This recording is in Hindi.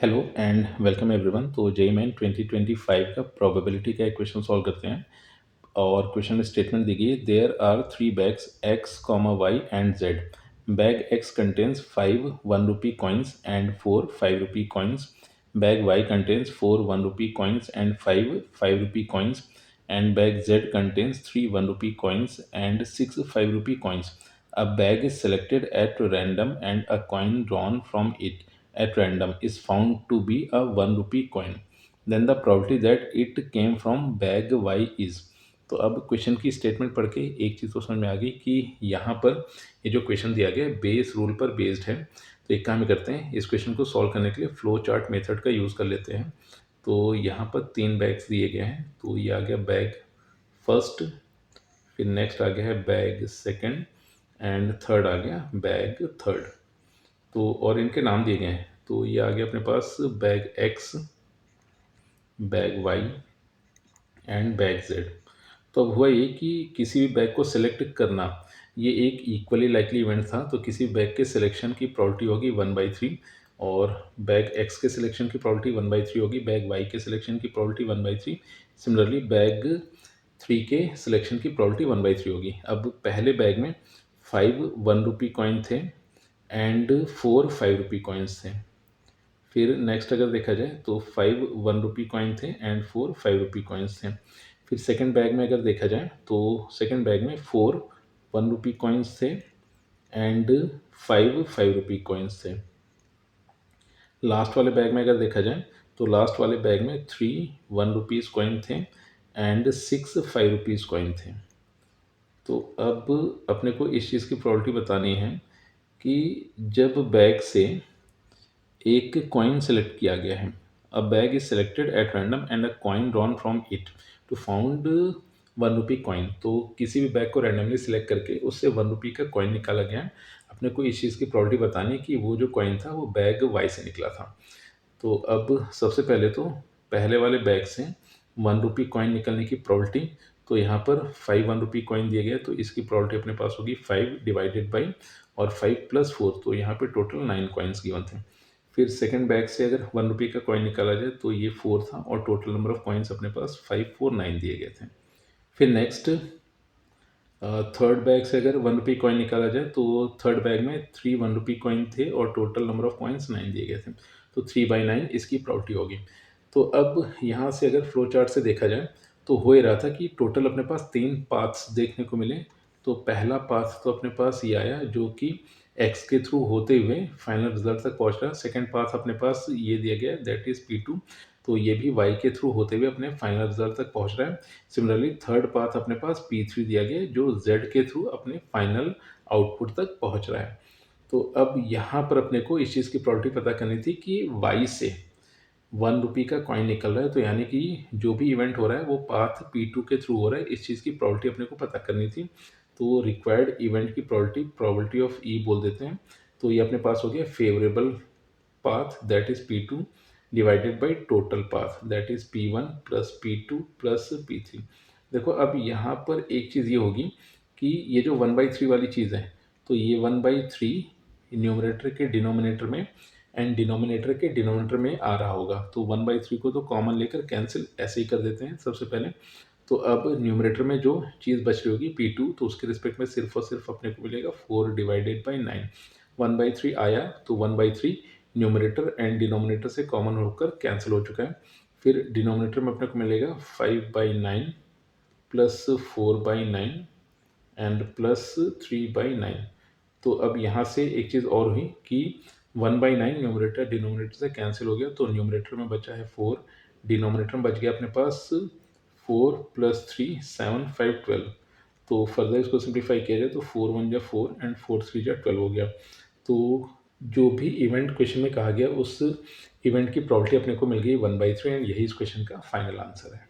Hello and welcome everyone. तो जेईई मेन 2025 का प्रोबेबिलिटी का एक क्वेश्चन सॉल्व करते हैं। और क्वेश्चन में स्टेटमेंट दी गई है, there are three bags X comma Y and Z. Bag X contains 5 1 rupee coins and 4 5 rupee coins. Bag Y contains 4 1 rupee coins and 5 5 rupee coins. And bag Z contains 3 1 rupee coins and 6 5 rupee coins. A bag is selected at random and a coin drawn from it at random is found to be a 1 rupee coin. Then the probability that it came from bag Y is। तो अब क्वेश्चन की स्टेटमेंट पढ़ के एक चीज़ तो समझ में आ गई कि यहाँ पर ये जो क्वेश्चन दिया गया है बेस रूल पर बेस्ड है। तो एक काम करते हैं, इस क्वेश्चन को सॉल्व करने के लिए फ्लो चार्ट मेथड का यूज़ कर लेते हैं। तो यहाँ पर 3 बैग्स दिए गए हैं, तो ये आ गया बैग फर्स्ट, फिर नेक्स्ट आ गया है बैग सेकंड एंड थर्ड आ गया बैग थर्ड। तो और इनके नाम दिए गए हैं, तो ये आ गया अपने पास bag X, bag Y and bag Z. तो अब हुआ ये कि किसी भी बैग को सिलेक्ट करना ये एक इक्वली लाइकली इवेंट था। तो किसी बैग के सिलेक्शन की प्रॉबिलिटी होगी 1/3 और बैग एक्स के सिलेक्शन की प्रॉबिलिटी 1/3 होगी, बैग वाई के सिलेक्शन की प्रॉबिलिटी 1/3। सिमिलरली बैग थ्री के सिलेक्शन की प्रॉबिलिटी 1/3 होगी। अब पहले बैग में 5 1 rupee कॉइन थे एंड 4 5 rupee कॉइन्स थे। फिर नेक्स्ट अगर देखा जाए तो 5 1 rupee कॉइन थे एंड 4 5 rupee कॉइन्स थे। फिर सेकंड बैग में अगर देखा जाए तो सेकंड बैग में 4 1 rupee कॉइन्स थे एंड 5 5 rupee कॉइन्स थे। लास्ट वाले बैग में अगर देखा जाए तो लास्ट वाले बैग में 3 1 rupees कॉइन थे एंड 6 5 rupees कॉइन थे। तो अब अपने को इस चीज़ की प्रॉबिलिटी बतानी है कि जब बैग से एक कॉइन सेलेक्ट किया गया है, a bag is selected at random and a coin drawn from it to found 1 rupee coin. तो किसी भी बैग को रैंडमली सिलेक्ट करके उससे 1 rupee का कॉइन निकाला गया है। अपने को इस चीज़ की प्रॉबिलिटी बतानी है कि वो जो कॉइन था वो बैग वाई से निकला था। तो अब सबसे पहले तो पहले वाले बैग से 1 rupee कॉइन निकलने की प्रॉबिलिटी, तो यहाँ पर 5 1 rupee कॉइन दिए गए, तो इसकी प्रॉबिलिटी अपने पास होगी 5 डिवाइडेड बाई और 5 + 4, तो यहाँ पे टोटल 9 कॉइन्स गिवन थे। फिर सेकंड बैग से अगर 1 rupee का कॉइन निकाला जाए तो ये 4 था और टोटल नंबर ऑफ कॉइन्स अपने पास 5 4 9 दिए गए थे। फिर नेक्स्ट थर्ड बैग से अगर 1 rupee कॉइन निकाला जाए तो थर्ड बैग में 3 1 rupee कॉइन थे और टोटल नंबर ऑफ कॉइन्स 9 दिए गए थे, तो 3/9 इसकी प्रॉबिलिटी होगी। तो अब यहाँ से अगर फ्लो चार्ट से देखा जाए तो हो ही रहा था कि टोटल अपने पास 3 पाथ्स देखने को मिले। तो पहला पाथ तो अपने पास ये आया जो कि एक्स के थ्रू होते हुए फाइनल रिजल्ट तक पहुँच रहा है। सेकेंड पाथ अपने पास ये दिया गया है, दैट इज़ P2, तो ये भी वाई के थ्रू होते हुए अपने फाइनल रिजल्ट तक पहुँच रहा है। सिमिलरली थर्ड पाथ अपने पास P3 दिया गया है जो Z के थ्रू अपने फाइनल आउटपुट तक पहुँच रहा है। तो अब यहाँ पर अपने को इस चीज़ की प्रॉबिलिटी पता करनी थी कि वाई से 1 rupee का कॉइन निकल रहा है, तो यानी कि जो भी इवेंट हो रहा है वो पाथ P2 के थ्रू हो रहा है। इस चीज़ की प्रॉबिलिटी अपने को पता करनी थी। तो रिक्वायर्ड इवेंट की प्रॉबिलिटी ऑफ ई बोल देते हैं। तो ये अपने पास हो गया favourable path that is P2 divided by total path that is P1 + P2 + P3। देखो अब यहाँ पर एक चीज़ ये होगी कि ये जो 1/3 वाली चीज़ है, तो ये 1/3 न्यूमरेटर के डिनोमिनेटर में एंड डिनोमिनेटर के डिनोमिनेटर में आ रहा होगा। तो 1/3 को तो कॉमन लेकर कैंसिल ऐसे ही कर देते हैं सबसे पहले। तो अब न्यूमरेटर में जो चीज़ बच रही होगी P2, तो उसके रिस्पेक्ट में सिर्फ और सिर्फ अपने को मिलेगा 4 डिवाइडेड बाई 9। 1/3 आया तो 1/3 न्यूमरेटर एंड डिनोमिनेटर से कॉमन होकर कैंसिल हो चुका है। फिर डिनोमिनेटर में अपने को मिलेगा 5/9 प्लस 4/9 एंड प्लस 3/9। तो अब यहाँ से एक चीज़ और हुई कि 1/9 न्यूमरेटर डिनोमिनेटर से कैंसिल हो गया, तो न्यूमरेटर में बचा है 4, डिनोमिनेटर में बच गया अपने पास 4 + 3 7 5 12। तो फर्दर इसको सिंप्लीफाई किया जाए तो 4 1 जा 4 एंड 4 3 जा 12 हो गया। तो जो भी इवेंट क्वेश्चन में कहा गया उस इवेंट की प्रॉबिलिटी अपने को मिल गई 1/3 एंड यही इस क्वेश्चन का फाइनल आंसर है।